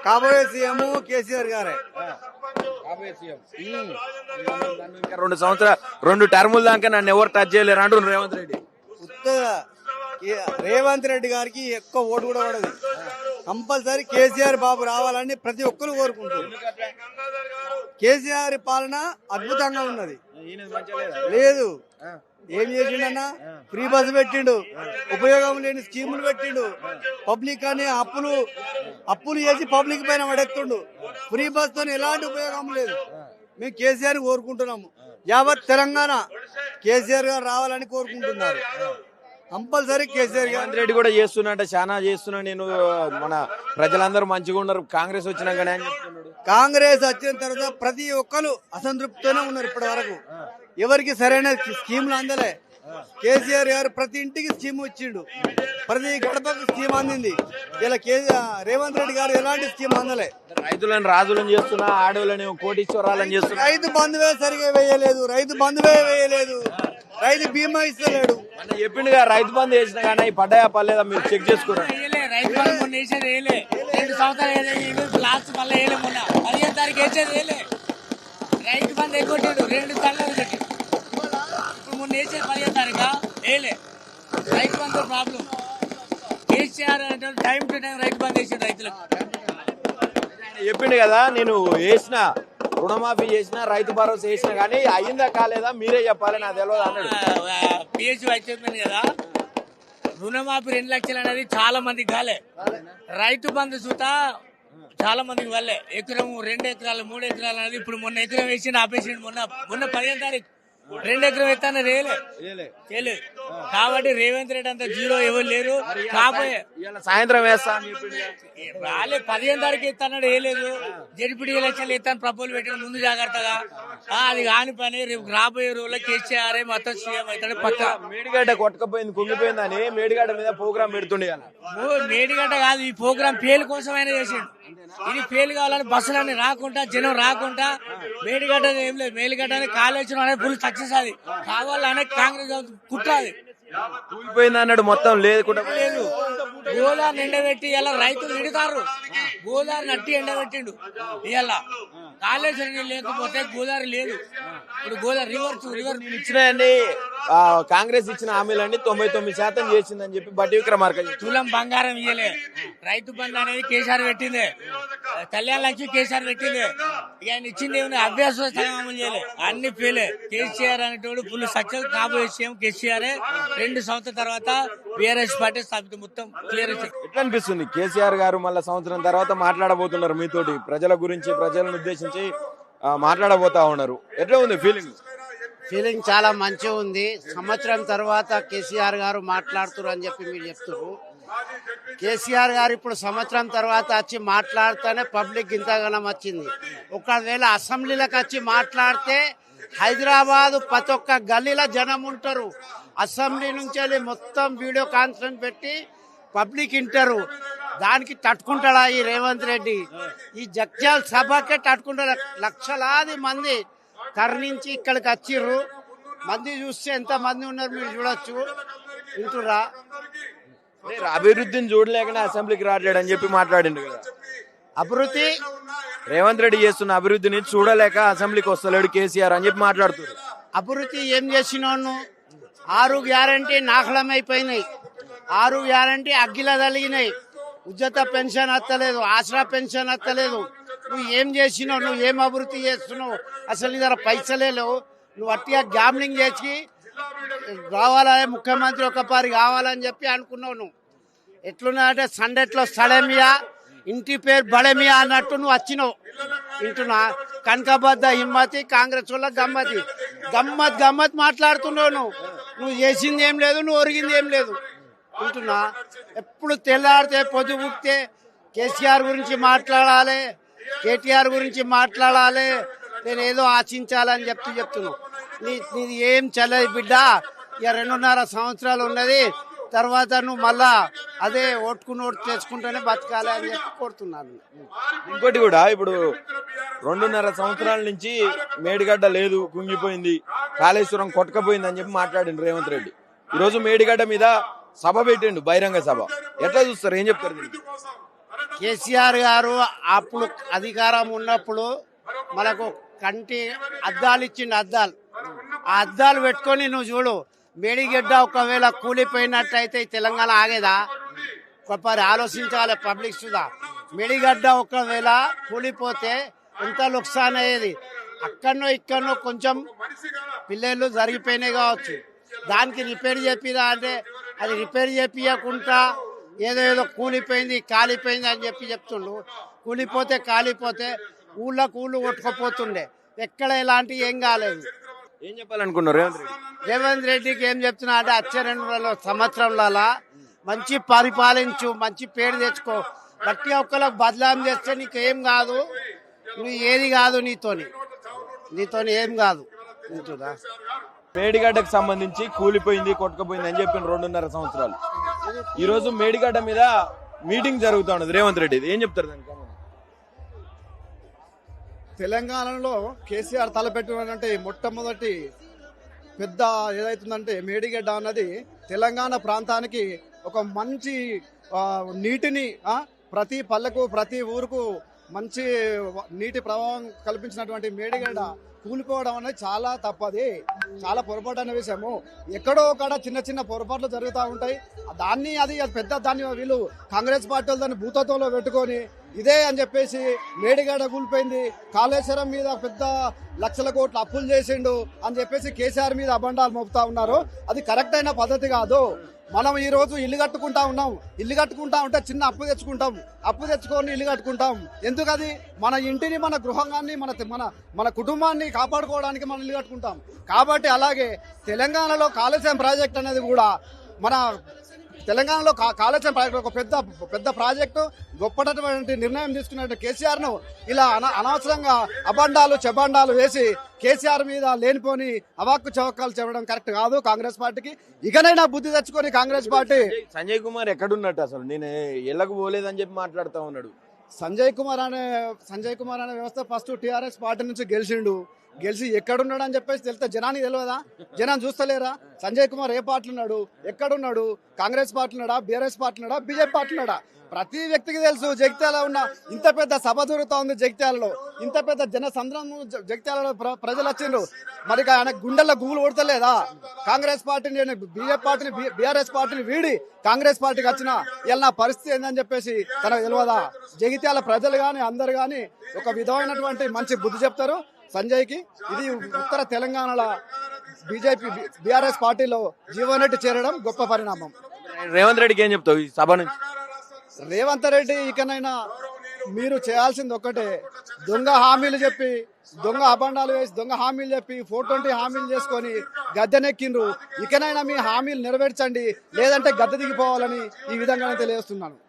కాబోయే సీఎం కేసీఆర్ గారే. కాబోయే సీఎం. ఇంకా 2 సంవత్సరాలు 2 టర్ముల దాకా నన్ను ఎవరు టచ్ చేయలేరు అంటున్నారు రేవంత్ రెడ్డి. ఉత్తగా రేవంత్ రెడ్డి గారికి ఎక్కువ ఓటు కూడా పడదు. కంపల్సరీ కేసీఆర్ బాబు రావాలని ప్రతి ఒక్కరు కోరుకుంటారు. కేసీఆర్ పాలన అద్భుతంగా ఉన్నది. లేదు ఏం చేసిండన్నా, ఫ్రీ బస్ పెట్టిండు, ఉపయోగం లేని స్కీములు పెట్టిండు, పబ్లిక్ అని అప్పులు చేసి పబ్లిక్ పైన పడెత్తుండు. ఫ్రీ బస్ తో ఎలాంటి ఉపయోగం లేదు. మేము కేసీఆర్ కోరుకుంటున్నాము. యావత్ తెలంగాణ కేసీఆర్ గారు రావాలని కోరుకుంటున్నారు. కంపల్సరీ కేసీఆర్ గారు. రెడ్డి కూడా చేస్తున్నా అంటే చాలా చేస్తున్నా, నేను మన ప్రజలందరూ మంచిగా ఉన్నారు కాంగ్రెస్ వచ్చినాకనే అని చెప్తున్నాడు. కాంగ్రెస్ వచ్చిన తర్వాత ప్రతి ఒక్కరు అసంతృప్తితోనే ఉన్నారు. ఇప్పటి వరకు ఎవరికి సరైన స్కీములు అందలే. కేసీఆర్ గారు ప్రతి ఇంటికి స్కీమ్ ఇచ్చిండు, ప్రతి గడపకు స్కీమ్ అందింది. ఇలా రేవంత్ రెడ్డి గారు ఎలాంటి స్కీమ్ అందలే. రైతులను రాజులను చేస్తున్నా, ఆడవులని కోటీశ్వరాలను చేస్తున్నా. రైతు బంధువే సరిగా వేయలేదు, రైతు బంధువే వేయలేదు, రైతు బీమా ఇస్తలేడు. చెప్పిండుగా రైతు బంధు వేసిన కానీ పడ్డాయా పర్లేదా మీరు చెక్ చేసుకున్నారు. రైతు బంధు మొన్న వేసేది వేయలే, 2 సంవత్సరాలు లాస్ట్ మళ్ళీ వేయలే. మొన్న 15వ తారీఖు వేసేది వేయలే. రైతు బంధు ఎగ్గొట్టాడు, 2 తల్లాలు కట్టి. ఇప్పుడు మొన్న వేసేది 15వ తారీఖు వేయలే. రైతు బంధు ప్రాబ్లం. కేసీఆర్ అంటే time to time Rythu Bandhu వేసాడు రైతులకు. చెప్పిండు కదా, నేను వేసిన రుణమాఫీ చేసిన, రైతు భరోసా వేసిన కానీ అయిందా కాలేదా మీరే చెప్పాలి, నాకు తెలియదు అన్నాడు. పిహెచ్ అయిపోయింది కదా, రుణమాఫీ 2 లక్షలు అనేది చాలా మందికి కాలే. రైతు బంధు సుత చాలా మందికి వాళ్ళే. ఎకరం 2 ఎకరాలు 3 ఎకరాలు అనేది ఇప్పుడు మొన్న ఎకరం వేసి ఆపేసిండు. మొన్న 15వ తారీఖు 2 ఎకరం ఎత్తాను చేయలేదు. కాబట్టి రేవంత్ రెడ్డి అంతా జీరో ఎవరు లేరు. కాబోయే సాయంత్రం వేస్తా రాలే 15వ తారీఖు ఎత్తాడు వేయలేదు. జడ్పీటీ ఎలక్షన్లు ఎత్తాను ప్రపోజల్ పెట్టిన ముందు జాగ్రత్తగా. అది కాని పని. రేపు రాబోయే రోజుల్లో కేసీఆర్ మొత్తం సీఎం అవుతాడు పక్క. మేడిగడ్డ కొట్టకపోయింది కుంగిపోయిందని మేడిగడ్డ మీద ప్రోగ్రామ్ పెడుతుండే. మేడిగడ్డ కాదు, ఈ ప్రోగ్రామ్ పేలు కోసమైనా చేసిండు. ఇది ఫెయిల్ కావాలని బస్సులన్నీ రాకుండా, జనం రాకుండా మేడిగడ్డ ఏం లేదు. మేడిగడ్డ కాళేశ్వరం అనేది ఫుల్ సక్సెస్. అది కావాలనే కాంగ్రెస్ కుట్రాది. కూలిపోయింది అన్నాడు, మొత్తం లేదు. గోదావరి ఎండబెట్టి ఇలా రైతులు నిడుతారు. గోదావరి నట్టి ఎండబెట్టిండు. ఇలా కాళేశ్వరం లేకపోతే గోదావరి లేదు. ఇప్పుడు గోదావరి రివర్ ఇచ్చినాయండి. కాంగ్రెస్ ఇచ్చిన హామీలన్నీ 99% చేసిందని చెప్పి బట్టి విక్రమార్క తులం బంగారం ఇయ్యలే. రైతు బంధు అనేది కేసీఆర్ పెట్టింది, కళ్యాణ లక్ష్మి కేసీఆర్ పెట్టింది. ఇక ఆయన ఇచ్చింది ఏమి అభ్యాస అమలు చేయలే, అన్ని పేలే. కేసీఆర్ అనేటోడు ఫుల్ సక్సెస్. కాబోయే సీఎం కేసీఆర్. 2 సంవత్సరాల తర్వాత బీఆర్ఎస్ పార్టీ స్థాపితం. మొత్తం క్లియర్. ఎట్లా అనిపిస్తుంది? కేసీఆర్ గారు మళ్ళీ సంవత్సరం తర్వాత మాట్లాడబోతున్నారు మీతోటి, ప్రజల గురించి, ప్రజలను ఉద్దేశించి మాట్లాడబోతా ఉన్నారు. ఎట్లా ఉంది ఫీలింగ్? చాలా మంచిగా ఉంది. సంవత్సరం తర్వాత కేసీఆర్ గారు మాట్లాడుతున్నారు అని చెప్పి మీరు చెప్తున్నారు. కేసీఆర్ గారు ఇప్పుడు సంవత్సరం తర్వాత వచ్చి మాట్లాడితేనే పబ్లిక్ ఇంతగానం వచ్చింది. ఒకవేళ అసెంబ్లీలకు వచ్చి మాట్లాడితే హైదరాబాద్ ప్రతి ఒక్క గల్లీలో జనం ఉంటారు. అసెంబ్లీ నుంచి వెళ్ళి మొత్తం వీడియో కాన్ఫరెన్స్ పెట్టి పబ్లిక్ వింటారు. దానికి తట్టుకుంటాడా ఈ రేవంత్ రెడ్డి? ఈ జగ్జాల్ సభకే తట్టుకుంటాడు. లక్షలాది మంది తరలించి ఇక్కడికి వచ్చిర్రు. మంది చూస్తే ఎంత మంది ఉన్నారు మీరు చూడొచ్చు. వింటురా? అభివృద్ధిని చూడలేకనే అసెంబ్లీకి రావట్లేడు అని చెప్పి మాట్లాడిండు కదా. అభివృద్ధి రేవంత్ రెడ్డి చేస్తున్న అభివృద్ధిని చూడలేక అసెంబ్లీకి వస్తలేడు కేసీఆర్ అని చెప్పి మాట్లాడుతున్నారు. అభివృద్ధి ఏం చేసినాను? 6 గ్యారంటీ నాశనమైపోయినాయి. 6 గ్యారంటీ అగ్గిలా తలిగినాయి. ఉచిత పెన్షన్ వస్తలేదు, ఆసరా పెన్షన్ వస్తలేదు. నువ్వు ఏం చేసినావు? నువ్వు ఏం అభివృద్ధి చేస్తున్నావు? అసలు నీ దగ్గర పైసలే లేవు. నువ్వు అట్టిగా గ్యామ్లింగ్ చేసి రావాలని, ముఖ్యమంత్రి ఒకసారి కావాలని చెప్పి అనుకున్నావు. నువ్వు ఎట్లున్నాయంటే సండెట్లో సడమియా, ఇంటి పేరు బడమియా అన్నట్టు నువ్వు వచ్చినావు. వింటున్నా? కనకబద్ద హిమ్మతి, కాంగ్రెస్ వల్ల గమ్మతి. గమ్మత్ మాట్లాడుతున్నావు. నువ్వు చేసింది ఏం లేదు, నువ్వు ఒరిగింది ఏం లేదు. వింటున్నా? ఎప్పుడు తెల్లాడితే పొద్దుగుక్తే కేసీఆర్ గురించి మాట్లాడాలి, కేటీఆర్ గురించి మాట్లాడాలి, నేను ఏదో ఆశించాలని చెప్తున్నావు. నీది ఏం చల్లదు బిడ్డ. ఇక 2.5 సంవత్సరాలు ఉన్నది. తర్వాత నువ్వు మళ్ళా అదే ఓటు తెచ్చుకుంటూనే బతకాలి అని చెప్పి కోరుతున్నాను. ఇంకోటి కూడా, ఇప్పుడు 2.5 సంవత్సరాల నుంచి మేడిగడ్డ లేదు, కుంగిపోయింది, కాళేశ్వరం కొట్టకపోయింది అని చెప్పి మాట్లాడిండు రేవంత్ రెడ్డి. ఈరోజు మేడిగడ్డ మీద సభ పెట్టిండు, బహిరంగ సభ. ఎట్లా చూస్తారు? ఏం చెప్తారు? కేసీఆర్ గారు అప్పుడు అధికారం ఉన్నప్పుడు మనకు కంటి అద్దాలు ఇచ్చిండు, అద్దాలు. ఆ అద్దాలు పెట్టుకొని నువ్వు చూడు, మేడిగడ్డ ఒకవేళ కూలిపోయినట్టయితే ఈ తెలంగాణ ఆగేదా? ఒకసారి ఆలోచించాలి పబ్లిక్ సుధా. మేడిగడ్డ ఒకవేళ కూలిపోతే ఎంత లుక్సాన్ అయ్యేది. అక్కడనో ఇక్కడనో కొంచెం పిల్లలు జరిగిపోయినాయి కావచ్చు, దానికి రిపేర్ చేపిరా అంటే అది రిపేర్ చేపియకుండా ఏదో కూలిపోయింది కాలిపోయింది అని చెప్తుండు. కూలిపోతే కాలిపోతే ఊళ్ళకు ఊళ్ళు కొట్టుకుపోతుండే, ఎక్కడ ఎలాంటి ఏం కాలేదు. ఏం చెప్పాలనుకున్నారు రేవంత్ రెడ్డి? రేవంత్ రెడ్డికి ఏం చెప్తున్నా అంటే వచ్చే 2 సంవత్సరంల మంచి పరిపాలించు, మంచి పేరు తెచ్చుకో. ప్రతి ఒక్కరికి బదలాం చేస్తే నీకేం కాదు, నువ్వు ఏది కాదు, నీతోని ఏం కాదు. వింటురా? మేడిగడ్డకు సంబంధించి కూలిపోయింది కొట్టుకుపోయింది అని చెప్పిన 2.5 సంవత్సరాలు. ఈ రోజు మేడిగడ్డ మీద మీటింగ్ జరుగుతా ఉన్నది రేవంత్ రెడ్డి, ఏం చెప్తారు దానికి? తెలంగాణలో కేసీఆర్ తలపెట్టినటువంటి మొట్టమొదటి పెద్ద ఏదైతుందంటే మేడిగడ్డ అన్నది తెలంగాణ ప్రాంతానికి ఒక మంచి నీటిని ప్రతి పల్లెకు ప్రతి ఊరుకు మంచి నీటి ప్రవాహం కల్పించినటువంటి మేడిగడ్డ కూలిపోవడం అనేది చాలా తప్పది, చాలా పొరపాటు అనే విషయము. ఎక్కడో ఒకడ చిన్న చిన్న పొరపాట్లు జరుగుతూ ఉంటాయి. అది పెద్ద దాన్ని వీళ్ళు కాంగ్రెస్ పార్టీ వాళ్ళు దాన్ని భూతత్వంలో పెట్టుకొని ఇదే అని చెప్పేసి మేడిగడ్డ కూలిపోయింది, కాళేశ్వరం మీద పెద్ద లక్షల కోట్ల అప్పులు చేసిండు అని చెప్పేసి కేసీఆర్ మీద అబండాలు మోపుతా ఉన్నారు. అది కరెక్ట్ అయిన పద్ధతి కాదు. మనం ఈ రోజు ఇల్లు కట్టుకుంటా ఉన్నాం, ఇల్లు కట్టుకుంటా ఉంటే చిన్న అప్పు తెచ్చుకుంటాం, అప్పు తెచ్చుకొని ఇల్లు కట్టుకుంటాం. ఎందుకు? అది మన ఇంటిని, మన గృహాన్ని, మన కుటుంబాన్ని కాపాడుకోవడానికి మనం ఇల్లు కట్టుకుంటాం. కాబట్టి అలాగే తెలంగాణలో కాళేశ్వరం ప్రాజెక్ట్ అనేది కూడా మన తెలంగాణలో కాళేశ్వరం ప్రాజెక్టు ఒక పెద్ద ప్రాజెక్టు, గొప్పటువంటి నిర్ణయం తీసుకున్న కేసీఆర్ ను ఇలా అనవసరంగా అబండాలు చెబండాలు వేసి కేసీఆర్ మీద లేనిపోని అవాక్కు చవకాలు చెప్పడం కరెక్ట్ కాదు. కాంగ్రెస్ పార్టీకి ఇకనైనా బుద్ధి తెచ్చుకొని కాంగ్రెస్ పార్టీ. సంజయ్ కుమార్ ఎక్కడున్నట్టు? అసలు నేను ఎల్లకు పోలేదని చెప్పి మాట్లాడుతూ ఉన్నాడు. సంజయ్ కుమార్ అనే వ్యవస్థ ఫస్ట్ టీఆర్ఎస్ పార్టీ నుంచి గెలిచి ఎక్కడున్నాడు అని చెప్పేసి తెలిస్తే జనానికి తెలియదా? జనం చూస్తలేరా? సంజయ్ కుమార్ ఏ పార్టీ ఉన్నాడు, ఎక్కడున్నాడు? కాంగ్రెస్ పార్టీ ఉన్నాడా, బీఆర్ఎస్ పార్టీ ఉన్నాడా, బీజేపీ పార్టీ ఉన్నాడా? ప్రతి వ్యక్తికి తెలుసు. జగిత్యాల ఉన్న ఇంత పెద్ద సభ జరుగుతా ఉంది, జగిత్యాలలో ఇంత పెద్ద జనసంద్రం జగిత్యాలలో ప్రజలు వచ్చిండ్రు. మరి ఆయన గుండెల్లో గువ్వులు కొడతలేదా? కాంగ్రెస్ పార్టీని, బీజేపీ పార్టీని, బీఆర్ఎస్ పార్టీని వీడి కాంగ్రెస్ పార్టీకి వచ్చిన ఇలా పరిస్థితి ఏందని చెప్పేసి తనకు తెలియదా? జగిత్యాల ప్రజలు గాని అందరు గాని ఒక విధమైనటువంటి మంచి బుద్ధి చెప్తారు సంజయ్కి. ఇది ఉత్తర తెలంగాణలో బీజేపీ బీఆర్ఎస్ పార్టీలో జీవన్ రెడ్డి చేరడం గొప్ప పరిణామం. రేవంత్ రెడ్డికి ఏం చెప్తావు ఈ సభ నుంచి? రేవంత్ రెడ్డి ఇకనైనా మీరు చేయాల్సింది ఒక్కటే, దొంగ హామీలు చెప్పి, దొంగ అబండాలు వేసి, దొంగ హామీలు చెప్పి 420 హామీలు చేసుకొని గద్దెనెక్కిండ్రు. ఇకనైనా మీ హామీలు నెరవేర్చండి, లేదంటే గద్దె దిగిపోవాలని ఈ విధంగానే తెలియజేస్తున్నాను.